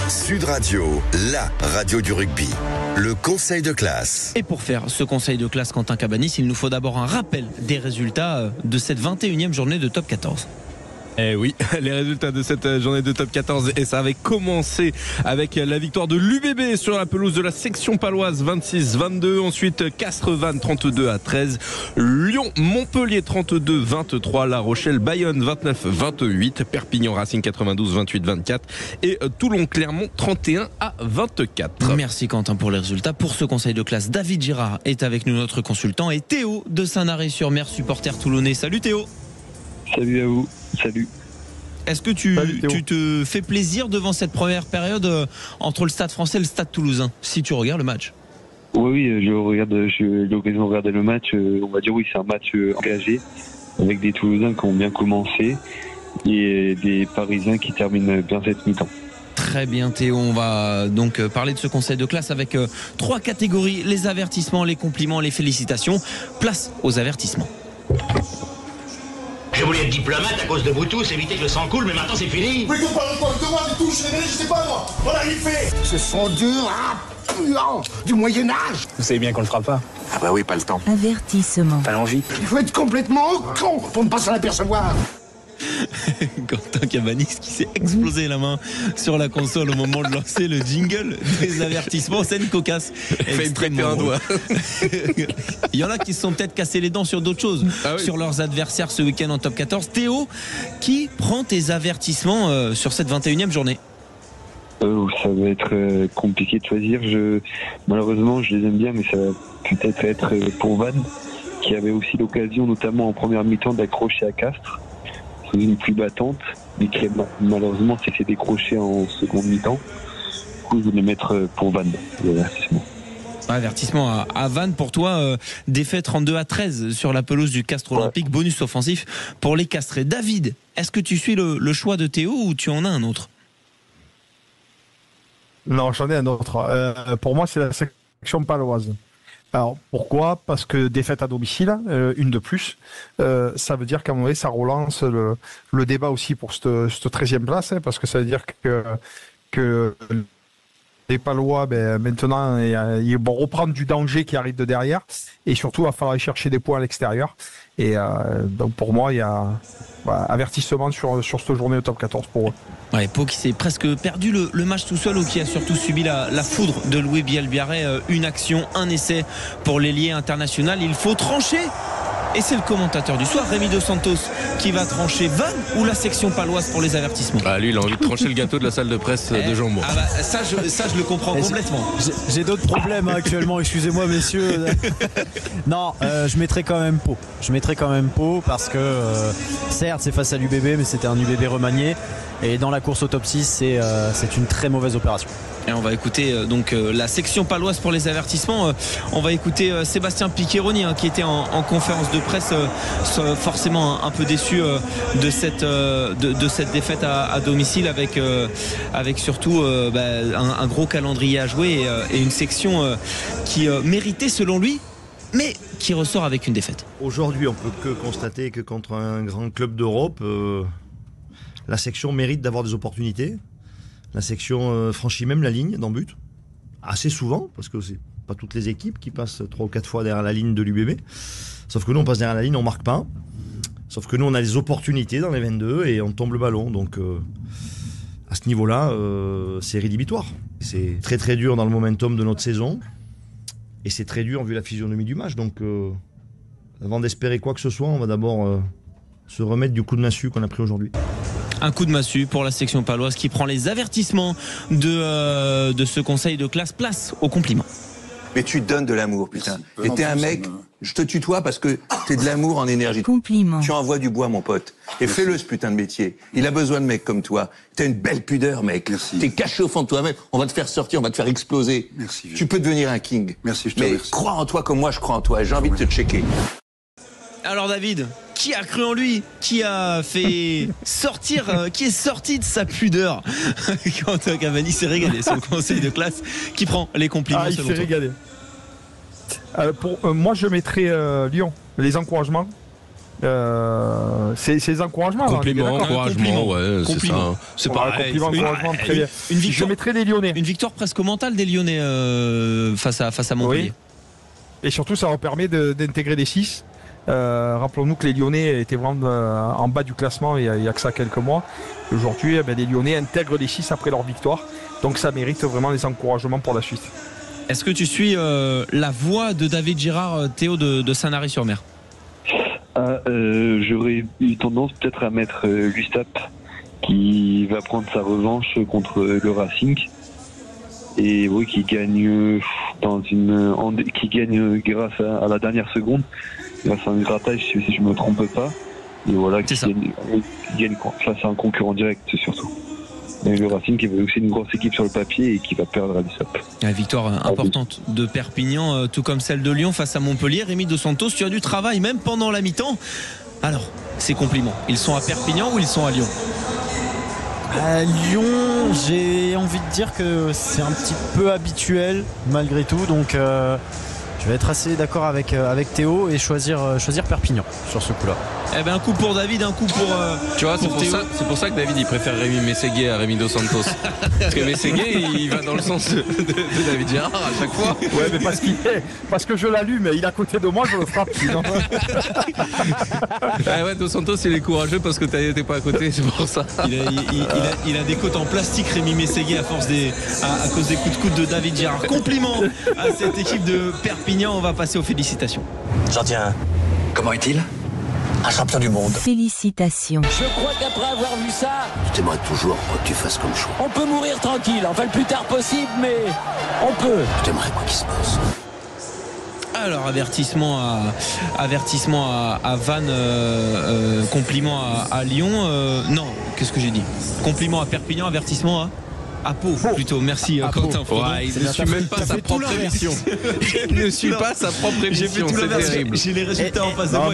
Sud Radio, la radio du rugby. Le conseil de classe. Et pour faire ce conseil de classe, Quentin Cabanis, il nous faut d'abord un rappel des résultats de cette 21e journée de top 14. Eh oui, les résultats de cette journée de top 14, et ça avait commencé avec la victoire de l'UBB sur la pelouse de la section paloise 26-22, ensuite Castres-Vannes 32-13, Lyon-Montpellier 32-23, La Rochelle-Bayonne 29-28, Perpignan-Racing 92 28-24 et Toulon-Clermont 31-24. Merci Quentin pour les résultats. Pour ce conseil de classe, David Girard est avec nous, notre consultant, et Théo de Saint-Naré-sur-Mer, supporter toulonnais. Salut Théo. Salut à vous, salut. Est-ce que tu te fais plaisir devant cette première période entre le Stade français et le Stade toulousain, si tu regardes le match? Oui, j'ai l'occasion de regarder le match. On va dire oui, c'est un match engagé, avec des Toulousains qui ont bien commencé et des Parisiens qui terminent bien cette mi-temps. Très bien Théo, on va donc parler de ce conseil de classe avec 3 catégories: les avertissements, les compliments, les félicitations. Place aux avertissements. Je voulais être diplomate à cause de vous tous, éviter que le sang coule, mais maintenant c'est fini. Mais qu'on parle pas de moi, du tout, je sais pas moi. Voilà, il fait. Ce sont durs, puants du Moyen-Âge. Vous savez bien qu'on le fera pas. Ah bah oui, pas le temps. Avertissement. Pas l'envie. Il faut être complètement con pour ne pas s'en apercevoir. Quentin Cabanis qui s'est explosé la main sur la console au moment de lancer le jingle des avertissements. Scène cocasse. Fait prêter un doigt. Il y en a qui se sont peut-être cassés les dents sur d'autres choses, sur leurs adversaires ce week-end en top 14. Théo, qui prend tes avertissements sur cette 21e journée? Ça va être compliqué de choisir. Malheureusement, je les aime bien, mais ça va peut-être être pour Vannes, qui avait aussi l'occasion, notamment en première mi-temps, d'accrocher à Castres. C'est une plus battante, mais qui malheureusement s'est fait décrocher en seconde mi-temps. Du coup, je vais les mettre pour Vannes, l'avertissement. Avertissement à Vannes pour toi, défaite 32-13 sur la pelouse du Castres Olympique, bonus offensif pour les Castrés. David, est-ce que tu suis le choix de Théo ou tu en as un autre? Non, j'en ai un autre. Pour moi, c'est la section paloise. Alors, pourquoi? Parce que défaite à domicile, une de plus, ça veut dire qu'à un moment donné, ça relance le débat aussi pour cette 13e place, parce que ça veut dire que les Palois, maintenant, ils vont reprendre du danger qui arrive de derrière, et surtout, il va falloir aller chercher des points à l'extérieur. Et donc, pour moi, il y a avertissement sur cette journée de top 14 pour eux. Ouais, Pau qui s'est presque perdu le match tout seul, ou qui a surtout subi la foudre de Louis Bielbiarré. Une action, un essai pour l'ailier international. Il faut trancher. Et c'est le commentateur du soir, Rémi Dos Santos, qui va trancher. Vannes ou la section paloise pour les avertissements? Lui, il a envie de trancher le gâteau de la salle de presse de Jean Moore. Ça, je le comprends complètement. J'ai d'autres problèmes actuellement, excusez-moi messieurs. Non, je mettrai quand même Pau. Je mettrai quand même Pau parce que certes c'est face à l'UBB, mais c'était un UBB remanié. Et dans la course au top 6, c'est une très mauvaise opération. Et on va écouter donc la section paloise pour les avertissements. On va écouter Sébastien Piccheroni, qui était en conférence de presse, forcément un peu déçu de cette défaite à domicile, avec surtout un gros calendrier à jouer et une section qui méritait selon lui, mais qui ressort avec une défaite. Aujourd'hui, on peut que constater que contre un grand club d'Europe, la section mérite d'avoir des opportunités. La section franchit même la ligne dans but, assez souvent, parce que c'est pas toutes les équipes qui passent 3 ou 4 fois derrière la ligne de l'UBB. Sauf que nous, on passe derrière la ligne, on marque pas. Sauf que nous, on a des opportunités dans les 22 et on tombe le ballon. Donc, à ce niveau-là, c'est rédhibitoire. C'est très très dur dans le momentum de notre saison. Et c'est très dur vu la physionomie du match. Donc, avant d'espérer quoi que ce soit, on va d'abord se remettre du coup de massue qu'on a pris aujourd'hui. Un coup de massue pour la section paloise qui prend les avertissements de ce conseil de classe. Place au compliment. Mais tu donnes de l'amour, putain. Et t'es un mec, je te tutoie parce que t'es de l'amour en énergie. Compliment. Tu envoies du bois, mon pote. Et fais-le, ce putain de métier. Il a besoin de mecs comme toi. T'as une belle pudeur, mec. Merci. T'es caché au fond de toi-même. On va te faire sortir, on va te faire exploser. Merci. Tu peux devenir un king. Merci, je te remercie. remercie. Crois en toi comme moi, je crois en toi. J'ai envie de te checker. Alors David, qui a cru en lui? Qui a fait sortir, qui est sorti de sa pudeur? Quentin Cabanis s'est régalé sur le conseil de classe. Qui prend les compliments? Il s'est régalé. Moi je mettrais Lyon, les encouragements. C'est des encouragements. Compliment, encouragement, ouais, c'est ça. C'est pareil. Encouragement, très bien. Je mettrai les Lyonnais. Une victoire presque mentale des Lyonnais face à Montpellier. Oui. Et surtout, ça leur permet d'intégrer les 6. Rappelons-nous que les Lyonnais étaient vraiment en bas du classement il y a que ça quelques mois. Aujourd'hui, les Lyonnais intègrent les 6 après leur victoire. Donc ça mérite vraiment les encouragements pour la suite. Est-ce que tu suis la voix de David Girard, Théo de Sanary-sur-Mer? J'aurais eu tendance peut-être à mettre Gustave qui va prendre sa revanche contre le Racing et oui, qui gagne qui gagne grâce à la dernière seconde, grâce à un grattage si je me trompe pas, et voilà, qui gagne face à un concurrent direct surtout. Et le Racing qui est aussi une grosse équipe sur le papier et qui va perdre à l'USAP. La victoire importante de Perpignan, tout comme celle de Lyon face à Montpellier. Rémi Dos Santos, tu as du travail même pendant la mi-temps. Alors, ces compliments, ils sont à Perpignan ou ils sont à Lyon? À Lyon, j'ai envie de dire que c'est un petit peu habituel malgré tout. Donc je vais être assez d'accord avec Théo et choisir Perpignan sur ce coup-là. Eh ben un coup pour David, un coup pour tu vois, c'est pour ça que David il préfère Rémi Mességué à Rémi Dos Santos. Parce que Mességué il va dans le sens de David Girard à chaque fois. Ouais, mais parce que je l'allume, il est à côté de moi, je le frappe. Ouais, Dos Santos il est courageux parce que t'es pas à côté, c'est pour ça. Il a des côtes en plastique, Rémi Mességué, à cause des coups de coude de David Girard. Compliment à cette équipe de Perpignan. On va passer aux félicitations. J'en tiens. Comment est-il? Un champion du monde. Félicitations. Je crois qu'après avoir vu ça, Je t'aimerais toujours que tu fasses comme choix. on peut mourir tranquille. Enfin, le plus tard possible, mais on peut. Je t'aimerais quoi qu'il se passe. Alors avertissement à Vannes, compliment à Lyon. Non, qu'est-ce que j'ai dit? Compliment à Perpignan, avertissement à Pau plutôt. Merci Quentin. Il ne suit même pas sa propre émission. Il ne suit pas sa propre émission. J'ai fait tout l'inverse. J'ai les résultats en face de moi.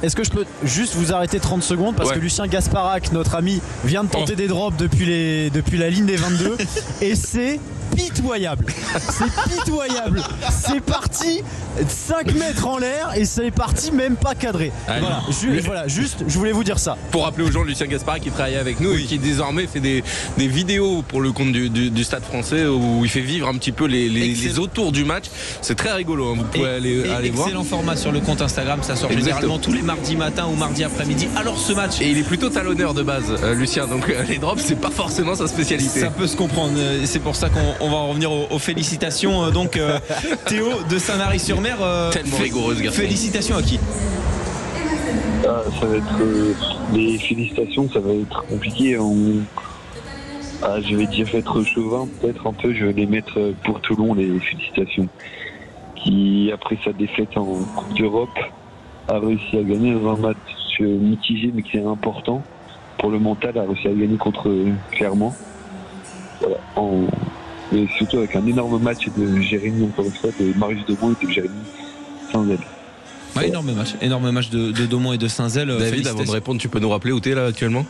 Est-ce que je peux juste vous arrêter 30 secondes parce que Lucien Gasparac, notre ami, vient de tenter des drops depuis la ligne des 22 et c'est pitoyable. C'est pitoyable. C'est parti 5 mètres en l'air et c'est parti même pas cadré. Voilà, juste je voulais vous dire ça. Pour rappeler aux gens, Lucien Gasparac qui travaille avec nous et qui désormais fait des vidéos pour le compte du Stade Français où il fait vivre un petit peu les autours du match. C'est très rigolo, vous pouvez aller voir. Excellent format sur le compte Instagram, ça sort généralement tous les mardis matin ou mardi après-midi. Alors ce match, et il est plutôt talonneur de base, Lucien, donc les drops c'est pas forcément sa spécialité. Ça peut se comprendre, c'est pour ça qu'on va en revenir aux félicitations. Donc Théo de Sanary-sur-Mer, tellement rigoureuse, garçon. Félicitations à qui? Ça va être les félicitations, ça va être compliqué. Je vais dire être chauvin peut-être un peu, je vais les mettre pour Toulon, les félicitations, qui après sa défaite en Coupe d'Europe a réussi à gagner dans un match mitigé mais qui est important pour le mental, a réussi à gagner contre Clermont, voilà, et surtout avec un énorme match de Jérémy, encore une fois, de Marius Demont et de Jérémy Saint-Zel. Ouais, énorme match de Domont et de Saint-Zel. David, avant de répondre, tu peux nous rappeler où t'es là actuellement?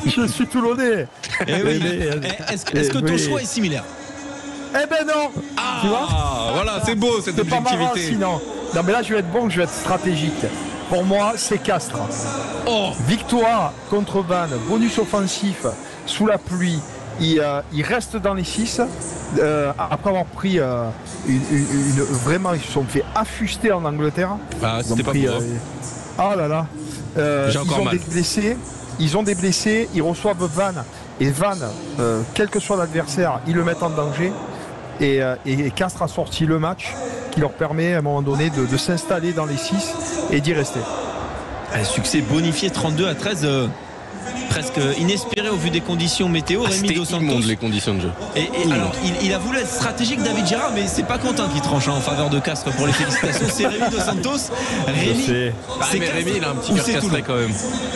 Je suis toulonnais. Est-ce que ton choix est similaire? Eh ben non. Tu vois, voilà, c'est beau cette objectivité. Pas marrant, sinon. Non mais là je vais être bon, je vais être stratégique. Pour moi, c'est Castres. Victoire contre Vannes, bonus offensif sous la pluie. Il reste dans les 6 après avoir pris vraiment, ils se sont fait affuster en Angleterre. C'était pas pour eux. Ah là là. Ils ont des blessés, ils reçoivent Vannes. Et Vannes, quel que soit l'adversaire, ils le mettent en danger. Et Castres a sorti le match qui leur permet à un moment donné de s'installer dans les 6 et d'y rester. Un succès bonifié 32-13. Presque inespéré au vu des conditions météo. Rémi Dos Santos, les conditions de jeu. Alors il a voulu être stratégique, David Girard, mais c'est pas Quentin qui tranche en faveur de Castres pour les félicitations. C'est Rémi Dos Santos. Rémi, il a un petit cœur castré quand même.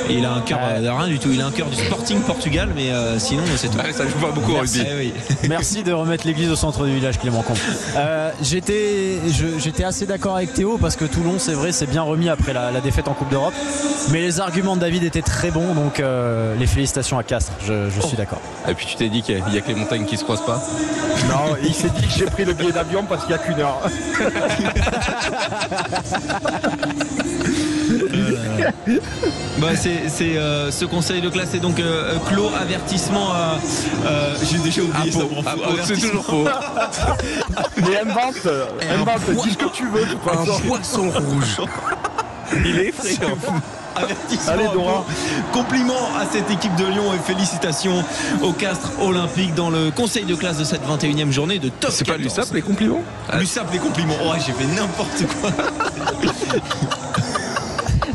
Et il a un cœur de rien du tout. Il a un cœur du Sporting Portugal, mais sinon c'est tout. Ça joue pas beaucoup au rugby. Merci de remettre l'église au centre du village, Clément Comte. J'étais assez d'accord avec Théo parce que Toulon, c'est vrai, c'est bien remis après la défaite en Coupe d'Europe. Mais les arguments de David étaient très bons, donc les félicitations à Castres, je suis d'accord. Et puis tu t'es dit qu'il y a que les montagnes qui se croisent pas. Non, il s'est dit que j'ai pris le billet d'avion parce qu'il n'y a qu'une heure. C'est ce conseil de classe est donc clos. Avertissement j'ai déjà oublié ça. C'est toujours faux. Mais invente, dis ce que tu veux. Un poisson rouge. Il est effrayant. Avertissement. Allez, Dora. Compliment à cette équipe de Lyon et félicitations au Castres Olympique dans le conseil de classe de cette 21e journée de top 14. C'est pas l'USAP les compliments L'USAP les compliments. Ouais, j'ai fait n'importe quoi.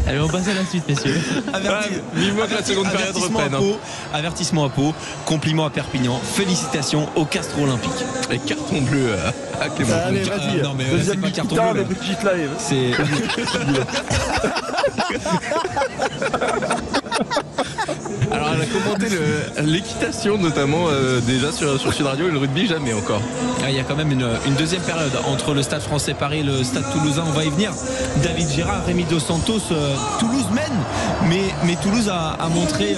Allez, on passe à la suite, messieurs. Vivement que la seconde période reprenne. Avertissement à Pau, compliment à Perpignan, félicitations au Castres Olympique. Et carton bleu à Clément. Allez, vas-y. Non, mais deuxième c'est pas carton mi-temps, bleu. les petites live. C'est. Alors elle a commenté l'équitation notamment déjà sur Sud Radio et le rugby jamais encore. Il y a quand même une deuxième période entre le Stade Français Paris et le Stade Toulousain. On va y venir. David Gérard, Rémi Dos Santos, Toulouse mène, mais Toulouse a montré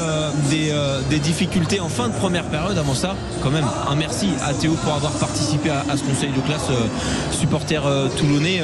des difficultés en fin de première période. Avant ça, quand même, un merci à Théo pour avoir participé à ce conseil de classe supporter toulonnais.